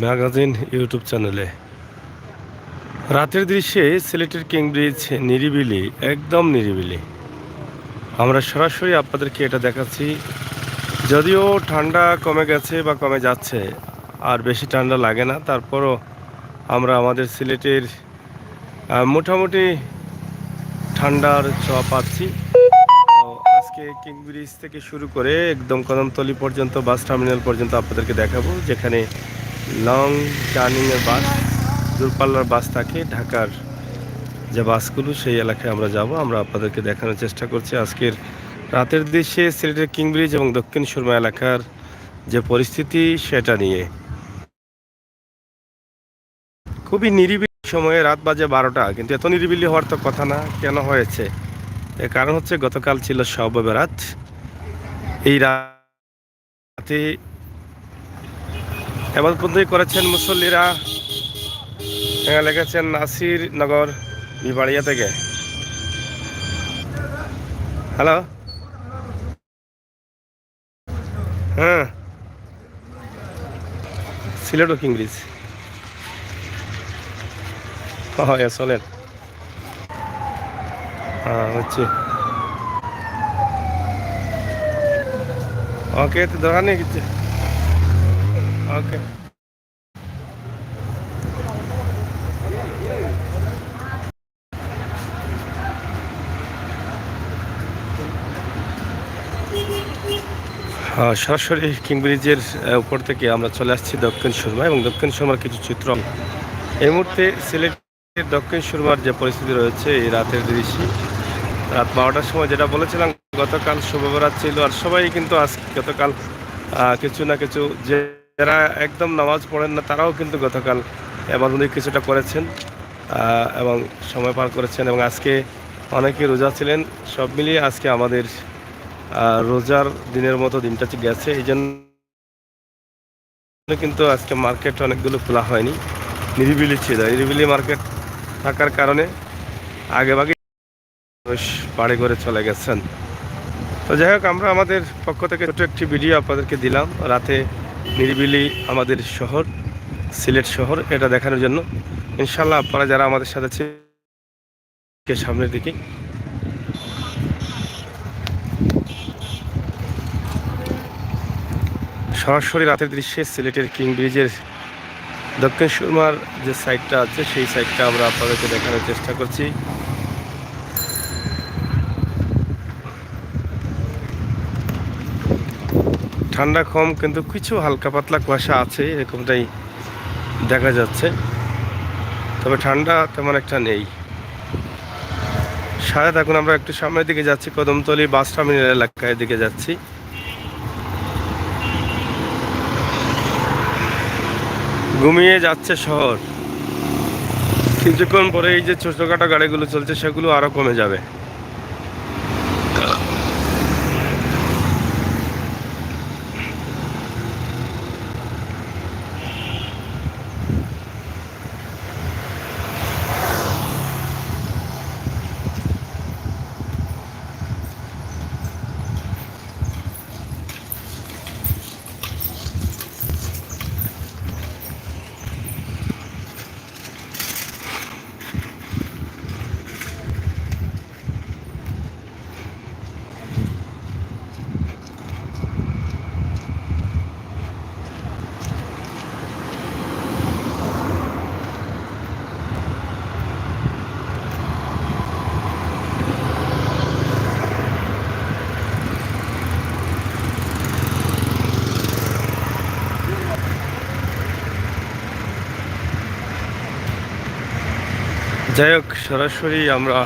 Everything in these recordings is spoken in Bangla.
ম্যাগাজিন ইউটিউব চ্যানেলে রাতের দৃশ্যে সিলেটের কিং ব্রিজ নিরিবিলি, একদম নিরিবিলি। আমরা সরাসরি আপনাদেরকে এটা দেখাচ্ছি। যদিও ঠান্ডা কমে গেছে বা কমে যাচ্ছে, আর বেশি ঠান্ডা লাগে না, তারপরও আমরা আমাদের সিলেটের মোটামুটি ঠান্ডার ছোঁয়া পাচ্ছি। তো আজকে কিং ব্রিজ থেকে শুরু করে একদম কদমতলী পর্যন্ত, বাস টার্মিনাল পর্যন্ত আপনাদেরকে দেখাবো, যেখানে লং জার্নিংয়ের বাস, দূরপাল্লার বাস থাকে, ঢাকার যে বাসগুলো, সেই এলাকায় আমরা যাব। আমরা আপনাদেরকে দেখানোর চেষ্টা করছি আজকের রাতের দৃশ্যে সিলেটের কিং ব্রিজ এবং দক্ষিণ সুরমা এলাকার যে পরিস্থিতি, সেটা নিয়ে। খুবই নিরিবিলি সময়ে, রাত বাজে 12টা, কিন্তু এত নিরিবিলি হওয়ার তো কথা না। কেন হয়েছে? এর কারণ হচ্ছে গতকাল ছিল শবে বরাত। এই রাতে এবাদতবন্দি করেছেন মুসল্লিরা। লেগেছেন নাসির নগর বিবাড়িয়া থেকে। হ্যালো, হ্যাঁ, সিলেটও কিং ব্রিজ। হ্যাঁ, চলেন। হ্যাঁ, হচ্ছে। ওকে, তো দরকার নেই কিছু। ওকে। সরাসরি কিং ব্রিজের উপর থেকে আমরা চলে আসছি দক্ষিণ সুরমা, এবং দক্ষিণ সুরমার কিছু চিত্র এই মুহূর্তে সিলেটের দক্ষিণ সুরমার যে পরিস্থিতি রয়েছে এই রাতের দৃশ্যে। রাত 12টার সময় যেটা বলেছিলাম, গতকাল শুভ বরাত ছিল, আর সবাই কিন্তু আজ গতকাল কিছু না কিছু, যারা একদম নামাজ পড়েন না তারাও কিন্তু গতকাল এবাদত কিছুটা করেছেন এবং সময় পার করেছেন, এবং আজকে অনেকে রোজা ছিলেন। সব মিলিয়ে আজকে আমাদের রোজার দিনের মতো দিনটা গেছে। এই জন্য কিন্তু আজকে মার্কেট অনেকগুলো খোলা হয়নি, নিরিবিলি ছিল। নিরিবিলি মার্কেট থাকার কারণে আগেভাগে মানুষ বাড়ি করে চলে গেছেন। তো যাই হোক, আমরা আমাদের পক্ষ থেকে ছোটো একটি ভিডিও আপনাদেরকে দিলাম রাতে নিরিবিলি আমাদের শহর, সিলেট শহর, এটা দেখানোর জন্য। ইনশাল্লাহ আপনারা যারা আমাদের সাথে ছিলেন, সামনের দিকে সরাসরি রাতের দৃশ্যে সিলেটের কিং ব্রিজের দক্ষিণ সুরমার যে সাইডটা আছে, সেই সাইডটা আমরা আপনাদেরকে দেখানোর চেষ্টা করছি। ঠান্ডা কম, কিন্তু কিছু হালকা পাতলা কুয়াশা আছে, এরকমটাই দেখা যাচ্ছে। তবে ঠান্ডা তেমন একটা নেই। শায়দ এখন আমরা একটু সামনের দিকে যাচ্ছি, কদমতলী বাস টার্মিনাল এলাকায় দিকে যাচ্ছি। ঘুমিয়ে যাচ্ছে শহর। কিছুক্ষণ পরে এই যে ছোটখাটো গাড়িগুলো চলছে, সেগুলো আরো কমে যাবে। যাই হোক, সরাসরি আমরা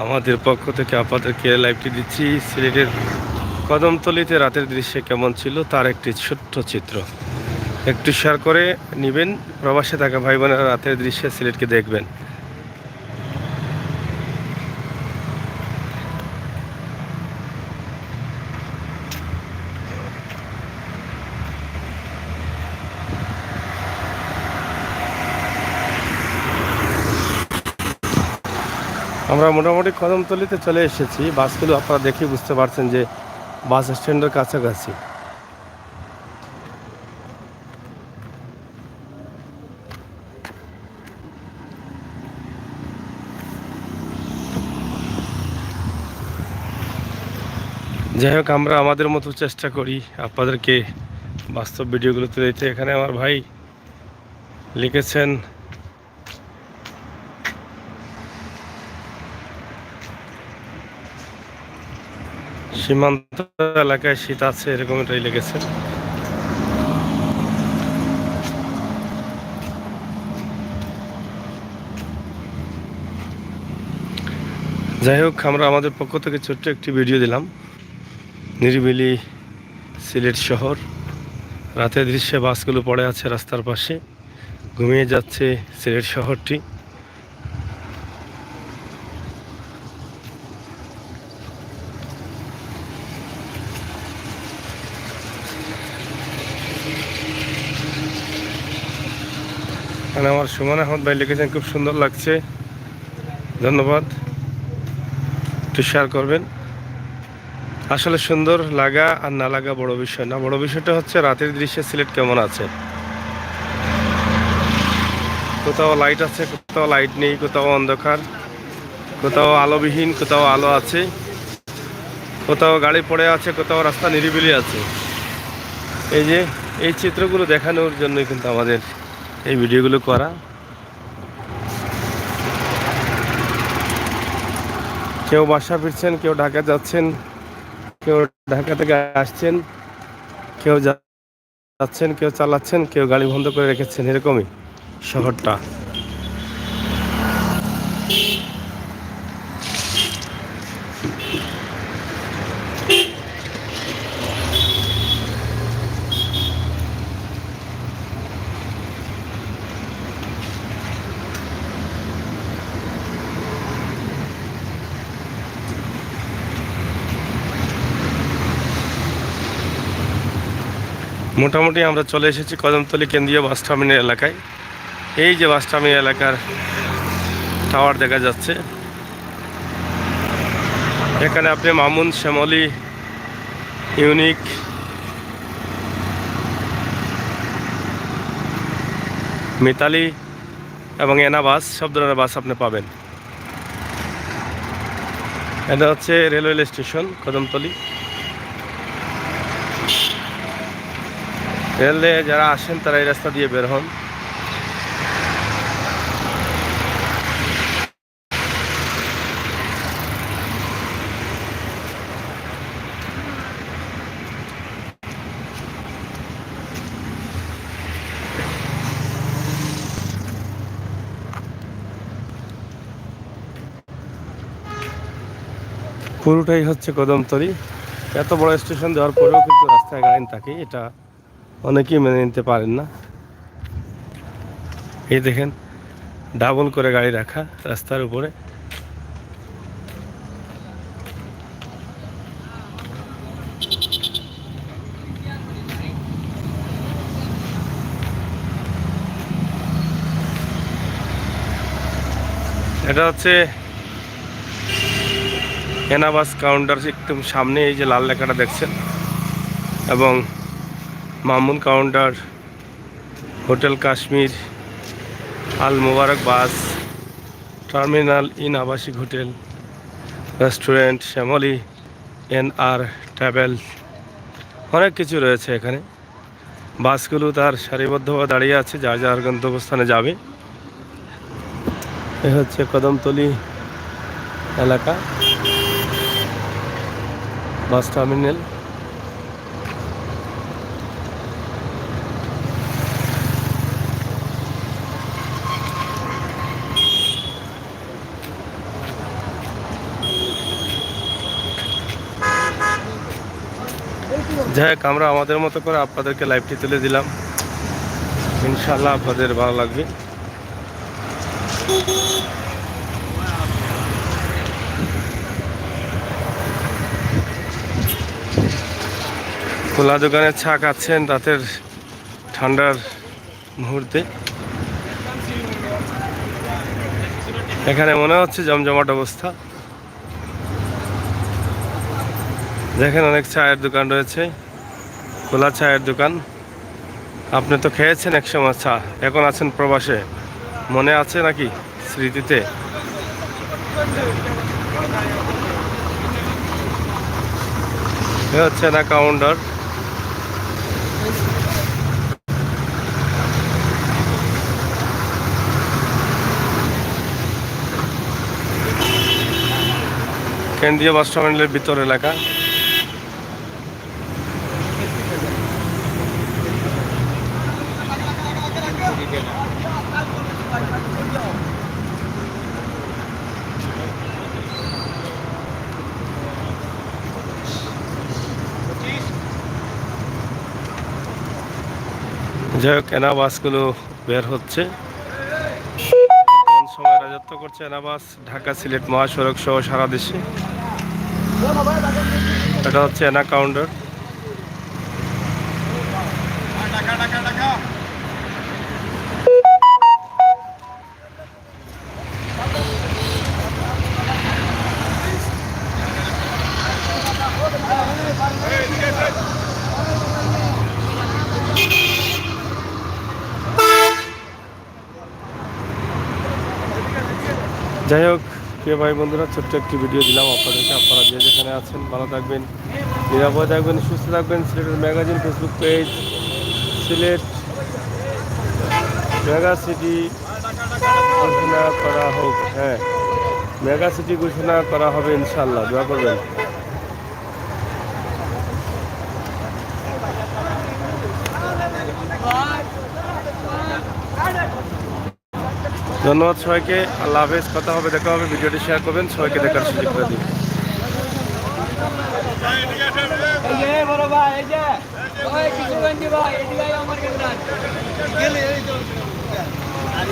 আমাদের পক্ষ থেকে আপনাদেরকে লাইভটি দিচ্ছি। সিলেটের কদমতলীতে রাতের দৃশ্যে কেমন ছিল তার একটি ছোট্ট চিত্র একটু শেয়ার করে নেবেন। প্রবাসে থাকা ভাই বোনেরা রাতের দৃশ্যে সিলেটকে দেখবেন। আমরা মোটামুটি কদমতলীতে চলে এসেছি। বাসগুলো আপনারা দেখে বুঝতে পারছেন যে বাস স্ট্যান্ডের কাছাকাছি। যাই হোক, আমরা আমাদের মতো চেষ্টা করি আপনাদেরকে বাস্তব ভিডিওগুলো তুলে দিতে। এখানে আমার ভাই লিখেছেন সীমান্ত এলাকায় শীত আছে, এরকম এটাই লিখেছেন। যাই হোক, আমরা আমাদের পক্ষ থেকে ছোট্ট একটি ভিডিও দিলাম। নিরিবিলি সিলেট শহর, রাতের দৃশ্যে বাসগুলো পড়ে আছে রাস্তার পাশে, ঘুমিয়ে যাচ্ছে সিলেট শহরটি। মানে আমার সুমন আহমদ ভাই লিখেছেন খুব সুন্দর লাগছে, ধন্যবাদ, একটু শেয়ার করবেন। আসলে সুন্দর লাগা আর না লাগা বড় বিষয় না, বড় বিষয়টা হচ্ছে রাতের দৃশ্যে সিলেট কেমন আছে। কোথাও লাইট আছে, কোথাও লাইট নেই, কোথাও অন্ধকার, কোথাও আলোবিহীন, কোথাও আলো আছে, কোথাও গাড়ি পড়ে আছে, কোথাও রাস্তা নিরিবিলি আছে। এই যে এই চিত্রগুলো দেখানোর জন্যই কিন্তু আমাদের এই ভিডিওগুলো করা। কেউ বাসা ফিরছেন, কেউ ঢাকা যাচ্ছেন, কেউ ঢাকা থেকে আসছেন, কেউ যাচ্ছেন, কেউ চালাচ্ছেন, কেউ গাড়ি বন্ধ করে রেখেছেন, এরকমই শহরটা। মোটামুটি আমরা চলে এসেছি কদমতলী কেন্দ্রীয় বাস টার্মিনাল এলাকায়। এই যে বাস টার্মিনাল এলাকার টাওয়ার দেখা যাচ্ছে, এখানে আপনি মামুন, শ্যামলী, ইউনিক, মিতালি এবং এনা বাস, সব ধরনের বাস আপনি পাবেন। এটা হচ্ছে রেলওয়ে স্টেশন কদমতলী। রেলে যারা আসেন তারা এই রাস্তা দিয়ে বের হন। পুরোটাই হচ্ছে কদমতলী। এত বড় স্টেশন দেওয়ার পরেও কিন্তু রাস্তায় গাড়ি থাকে, এটা অনেকেই মেনে নিতে পারেন না। এই দেখেন, ডাবল করে গাড়ি রাখা রাস্তার উপরে। এটা হচ্ছে এনাবাস কাউন্টার, একদম সামনে এই যে লাল লেখাটা দেখছেন, এবং Mamun counter, hotel Kashmir, Al Mobarak bus terminal, ইন আবাসিক hotel, restaurant, Shyamoli, NR travel, অনেক কিছু রয়েছে এখানে। বাসগুলো তার সারিবদ্ধভাবে দাঁড়িয়ে আছে, যার যার গন্তব্যস্থানে যাবে। এ হচ্ছে কদমতলী এলাকা বাস টার্মিনাল। যাই হোক, আমরা আমাদের মতো করে আপনাদেরকে লাইভটি তুলে দিলাম, ইনশাআল্লাহ আপনাদের ভালো লাগবে। খোলা দোকানে চা খাচ্ছেন রাতের ঠান্ডার মুহূর্তে। এখানে মনে হচ্ছে জমজমাট অবস্থা। দেখেন, অনেক চায়ের দোকান রয়েছে, খোলা চায়ের দোকান। আপনি তো খেয়েছেন একসময় চা, এখন আছেন প্রবাসে, মনে আছে নাকি স্মৃতিতে? এ হচ্ছে না কাউন্টার। কেন্দ্রীয় বাস টার্মিনালের ভিতর এলাকা। যাই হোক, এনা বাসগুলো বের হচ্ছে। বর্তমান সময় রাজত্ব করছে এনা বাস ঢাকা সিলেট মহাসড়ক সহ সারা দেশে। এটা হচ্ছে এনা কাউন্টার। যাই হোক, প্রিয় ভাই বন্ধুরা, ছোট্ট একটি ভিডিও দিলাম আপনাদেরকে। আপনারা যে যেখানে আছেন ভালো থাকবেন, নিরাপদে থাকবেন, সুস্থ থাকবেন। সিলেটের magazine Facebook page Sylhet mega city ঘোষণা করা হোক। হ্যাঁ, মেগা সিটি ঘোষণা করা হবে ইনশাল্লাহ, দোয়া করবেন। ধন্যবাদ সবাইকে, আল্লাহ হাফেজ। কথা হবে, দেখা হবে। ভিডিওটি শেয়ার করবেন, সবাইকে দেখার সুযোগ করে দিন। বড় ভাই এই যে ওই কিশোরগঞ্জ ভাই এদিকে আমার কেন্দ্র গেলে এই তো আর